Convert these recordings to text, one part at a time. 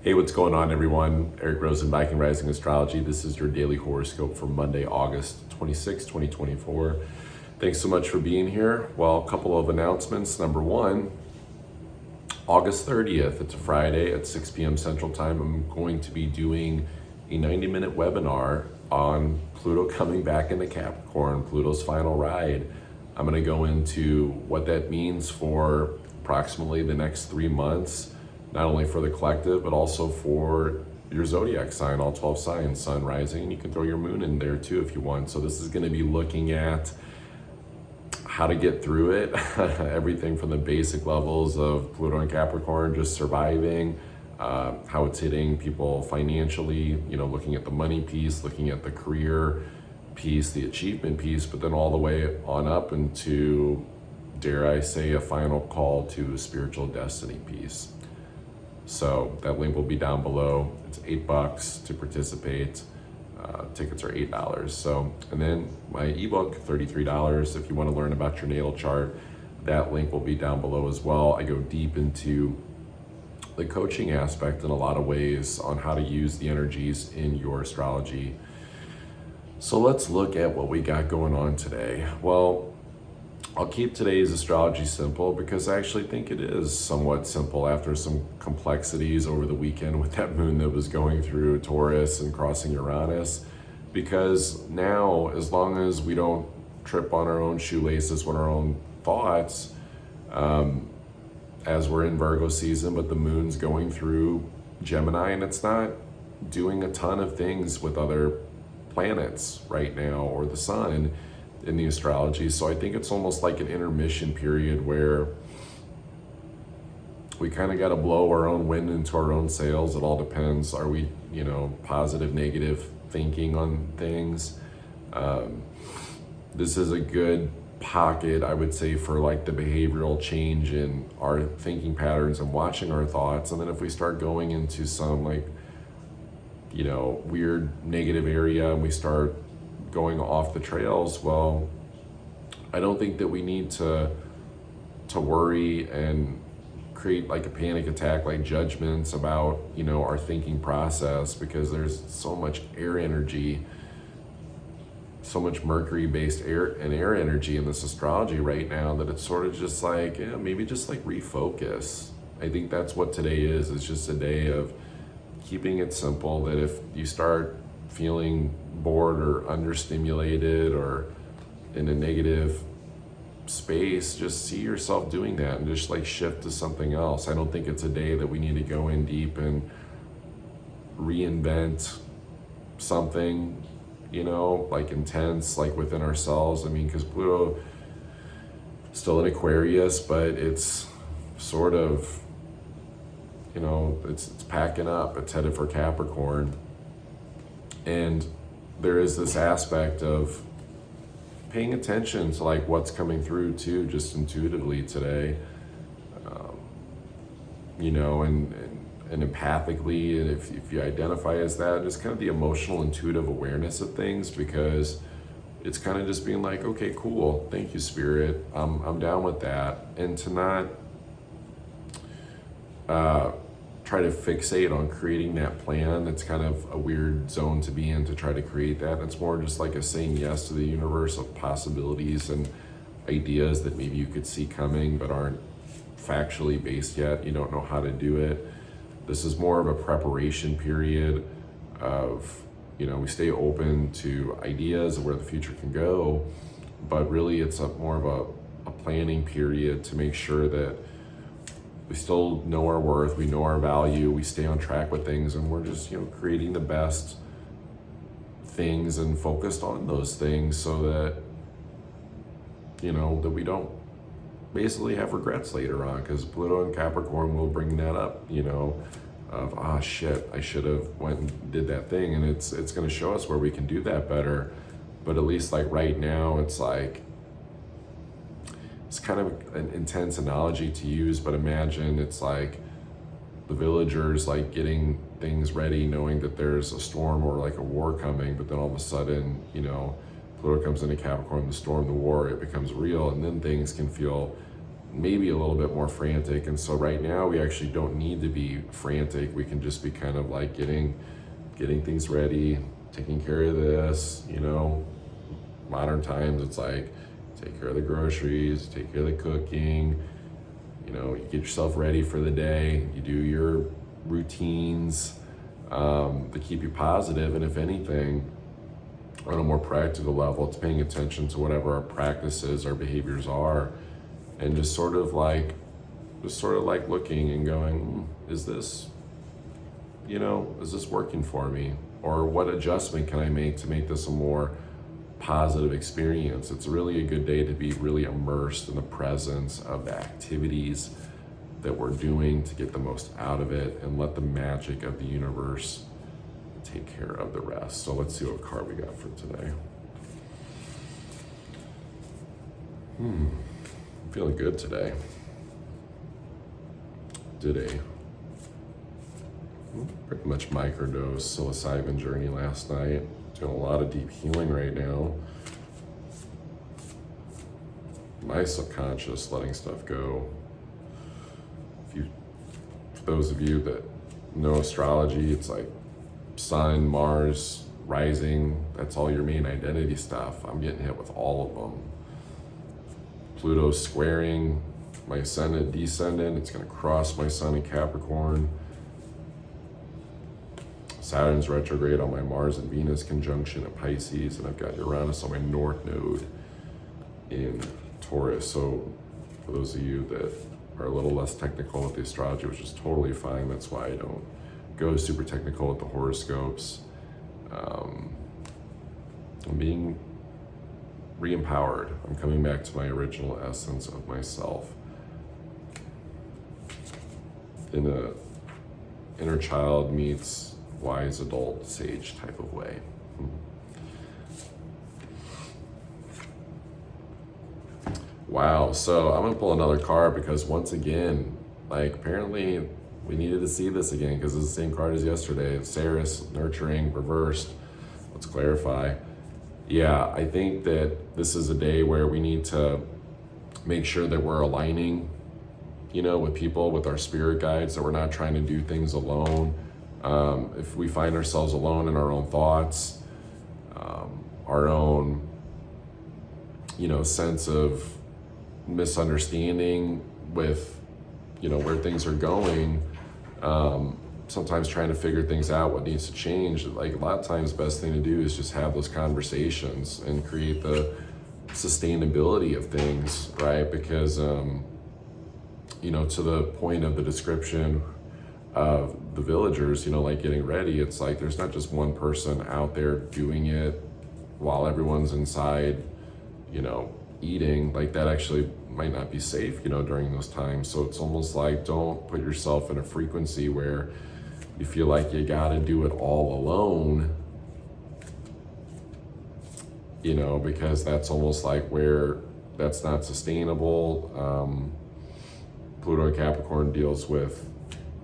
Hey, what's going on, everyone? Eric Rosen, Viking Rising Astrology. This is your daily horoscope for Monday, August 26, 2024. Thanks so much for being here. Well, a couple of announcements. Number one, August 30th, it's a Friday at 6 p.m. Central Time. I'm going to be doing a 90-minute webinar on Pluto coming back into Capricorn, Pluto's final ride. I'm going to go into what that means for approximately the next 3 months, not only for the collective, but also for your zodiac sign, all 12 signs, sun, rising, and you can throw your moon in there too if you want. So this is going to be looking at how to get through it, everything from the basic levels of Pluto and Capricorn, just surviving, how it's hitting people financially, looking at the money piece, looking at the career piece, the achievement piece, but then all the way on up into, dare I say, a final call to spiritual destiny piece. So that link will be down below. It's $8 to participate. Tickets are $8. So, and then my ebook, $33. If you want to learn about your natal chart, that link will be down below as well. I go deep into the coaching aspect in a lot of ways on how to use the energies in your astrology. So let's look at what we got going on today. Well, I'll keep today's astrology simple because I actually think it is somewhat simple after some complexities over the weekend with that moon that was going through Taurus and crossing Uranus. Because now, as long as we don't trip on our own shoelaces with our own thoughts, as we're in Virgo season, but the moon's going through Gemini and it's not doing a ton of things with other planets right now or the sun in the astrology. So I think it's almost like an intermission period where we kind of got to blow our own wind into our own sails. It all depends. Are we, positive, negative thinking on things? This is a good pocket, I would say, for like the behavioral change in our thinking patterns and watching our thoughts. And then if we start going into some weird negative area and we start going off the trails, well, I don't think that we need to worry and create like a panic attack, like judgments about, our thinking process, because there's so much air energy, so much Mercury based air energy in this astrology right now that it's sort of just like, maybe just like refocus. I think that's what today is. It's just a day of keeping it simple, that if you start feeling bored or understimulated or in a negative space, just see yourself doing that and just like shift to something else. I don't think it's a day that we need to go in deep and reinvent something, like intense, like within ourselves. I mean, because Pluto still in Aquarius, but it's sort of, it's packing up. It's headed for Capricorn. And there is this aspect of paying attention to like what's coming through too, just intuitively today, and empathically. And if you identify as that, just kind of the emotional, intuitive awareness of things, because it's kind of just being like, okay, cool. Thank you, Spirit. I'm down with that. And to not, try to fixate on creating that plan. It's kind of a weird zone to be in, to try to create that. It's more just like a saying yes to the universe of possibilities and ideas that maybe you could see coming but aren't factually based yet. You don't know how to do it. This is more of a preparation period of, we stay open to ideas of where the future can go, but really it's more of a planning period to make sure that we still know our worth, we know our value, we stay on track with things, and we're just, creating the best things and focused on those things so that, that we don't basically have regrets later on, because Pluto and Capricorn will bring that up, of, shit, I should have went and did that thing, and it's going to show us where we can do that better. But at least like right now, it's like, it's kind of an intense analogy to use, but imagine it's like the villagers like getting things ready, knowing that there's a storm or like a war coming, but then all of a sudden, Pluto comes into Capricorn, the storm, the war, it becomes real, and then things can feel maybe a little bit more frantic. And so right now we actually don't need to be frantic. We can just be kind of like getting things ready, taking care of this, you know. Modern times, it's like, take care of the groceries, take care of the cooking, you know, you get yourself ready for the day, you do your routines to keep you positive. And if anything, on a more practical level, it's paying attention to whatever our practices, our behaviors are, and just sort of like looking and going, is this, you know, is this working for me? Or what adjustment can I make to make this a more positive experience? It's really a good day to be really immersed in the presence of the activities that we're doing to get the most out of it, and let the magic of the universe take care of the rest. So let's see what card we got for today. I'm feeling good today. Did a pretty much microdose psilocybin journey last night. Doing a lot of deep healing right now. My subconscious letting stuff go. For those of you that know astrology, it's like Sun, Mars, rising, that's all your main identity stuff. I'm getting hit with all of them. Pluto's squaring my ascendant, descendant. It's going to cross my sun in Capricorn. Saturn's retrograde on my Mars and Venus conjunction at Pisces, and I've got Uranus on my North Node in Taurus. So for those of you that are a little less technical with the astrology, which is totally fine, that's why I don't go super technical with the horoscopes. I'm being re-empowered. I'm coming back to my original essence of myself in a inner child meets wise adult sage type of way. Wow, so I'm gonna pull another card because once again, like apparently we needed to see this again because it's the same card as yesterday. It's Ceres, nurturing, reversed. Let's clarify. Yeah, I think that this is a day where we need to make sure that we're aligning, you know, with people, with our spirit guides, that we're not trying to do things alone. If we find ourselves alone in our own thoughts, our own, you know, sense of misunderstanding with, you know, where things are going, sometimes trying to figure things out, what needs to change, like a lot of times the best thing to do is just have those conversations and create the sustainability of things, right? Because, you know, to the point of the description of the villagers, you know, like getting ready, it's like there's not just one person out there doing it while everyone's inside, you know, eating. Like that actually might not be safe, you know, during those times. So it's almost like, don't put yourself in a frequency where you feel like you gotta do it all alone, you know, because that's almost like where that's not sustainable. Pluto and Capricorn deals with,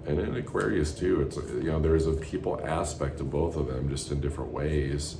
and in Aquarius too, it's, you know, there's a people aspect of both of them, just in different ways.